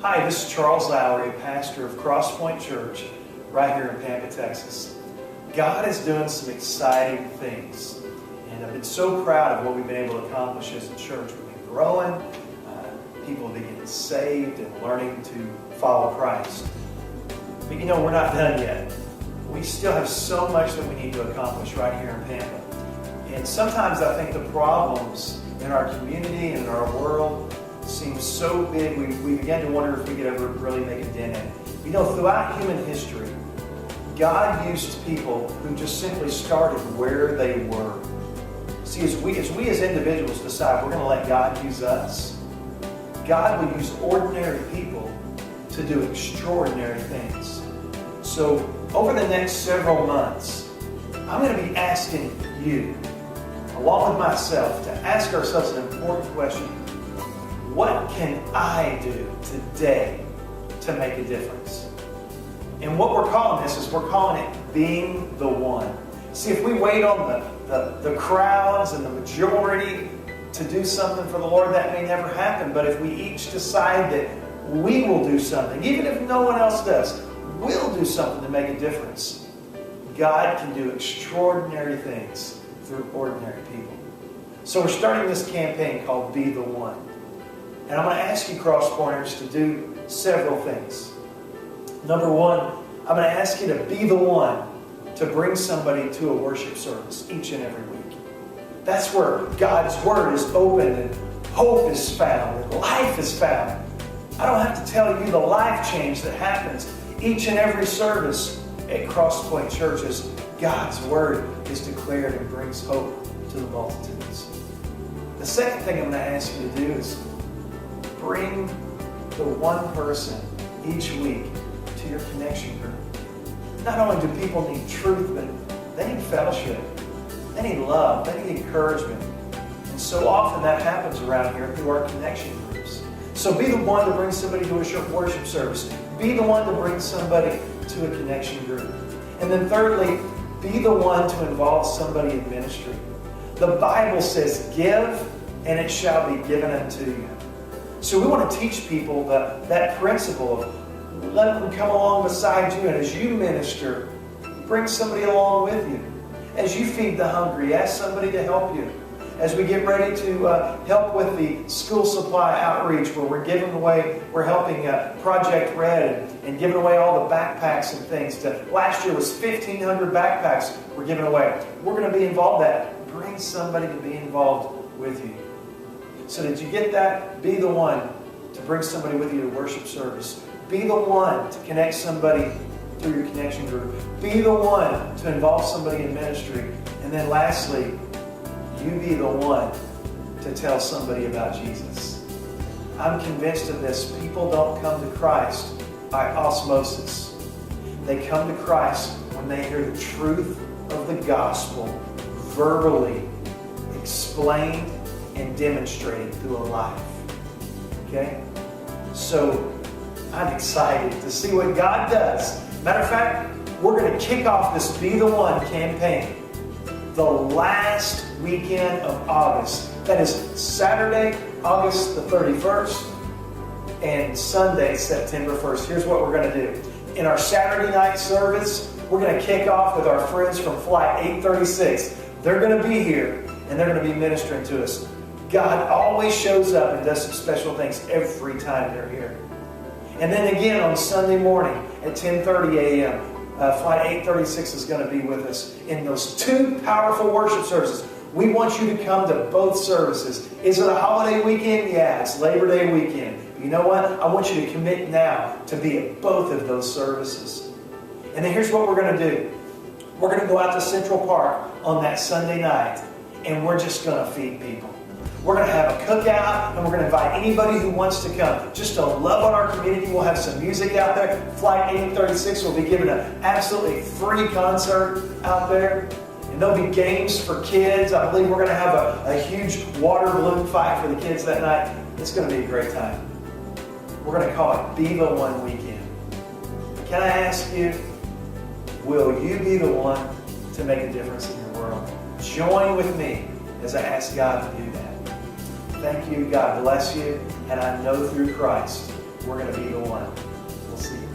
Hi, this is Charles Lowry, pastor of Cross Point Church right here in Pampa, Texas. God is doing some exciting things, and I've been so proud of what we've been able to accomplish as a church. We've been growing, people have been getting saved and learning to follow Christ. But you know, we're not done yet. We still have so much that we need to accomplish right here in Pampa. And sometimes I think the problems in our community and in our world seem so big, we begin to wonder if we could ever really make a dent in it. You know, throughout human history, God used people who just simply started where they were. See, as we as individuals decide we're going to let God use us, God will use ordinary people to do extraordinary things. So, over the next several months, I'm going to be asking you, along with myself, to ask ourselves an important question. What can I do today to make a difference? And what we're calling this is we're calling it being the one. See, if we wait on the crowds and the majority to do something for the Lord, that may never happen. But if we each decide that we will do something, even if no one else does, we'll do something to make a difference. God can do extraordinary things through ordinary people. So we're starting this campaign called Be the One. And I'm going to ask you, Cross Pointers, to do several things. Number one, I'm going to ask you to be the one to bring somebody to a worship service each and every week. That's where God's Word is opened and hope is found and life is found. I don't have to tell you the life change that happens each and every service at Cross Point Churches. God's Word is declared and brings hope to the multitudes. The second thing I'm going to ask you to do is bring the one person each week to your connection group. Not only do people need truth, but they need fellowship. They need love. They need encouragement. And so often that happens around here through our connection groups. So be the one to bring somebody to a worship service. Be the one to bring somebody to a connection group. And then thirdly, be the one to involve somebody in ministry. The Bible says, give and it shall be given unto you. So we want to teach people that principle of let them come along beside you, and as you minister, bring somebody along with you. As you feed the hungry, ask somebody to help you. As we get ready to help with the school supply outreach, where we're helping Project Red and giving away all the backpacks and things. Last year was 1,500 backpacks we're giving away. We're going to be involved in that. Bring somebody to be involved with you. So did you get that? Be the one to bring somebody with you to worship service. Be the one to connect somebody through your connection group. Be the one to involve somebody in ministry. And then lastly, you be the one to tell somebody about Jesus. I'm convinced of this. People don't come to Christ by osmosis. They come to Christ when they hear the truth of the gospel verbally explained and demonstrated through a life. Okay? So I'm excited to see what God does. Matter of fact, we're going to kick off this Be the One campaign the last weekend of August. That is Saturday, August the 31st, and Sunday, September 1st. Here's what we're going to do. In our Saturday night service, we're going to kick off with our friends from Flight 836. They're going to be here, and they're going to be ministering to us. God always shows up and does some special things every time they're here. And then again on Sunday morning at 10:30 a.m., Flight 836 is going to be with us in those two powerful worship services. We want you to come to both services. Is it a holiday weekend? Yeah, it's Labor Day weekend. You know what? I want you to commit now to be at both of those services. And then here's what we're going to do. We're going to go out to Central Park on that Sunday night, and we're just going to feed people. We're going to have a cookout, and we're going to invite anybody who wants to come just to love on our community. We'll have some music out there. Flight 836 will be giving an absolutely free concert out there. And there'll be games for kids. I believe we're going to have a huge water balloon fight for the kids that night. It's going to be a great time. We're going to call it Be the One Weekend. Can I ask you, will you be the one to make a difference in your world? Join with me as I ask God to do that. Thank you. God bless you. And I know through Christ, we're going to be the one. We'll see you.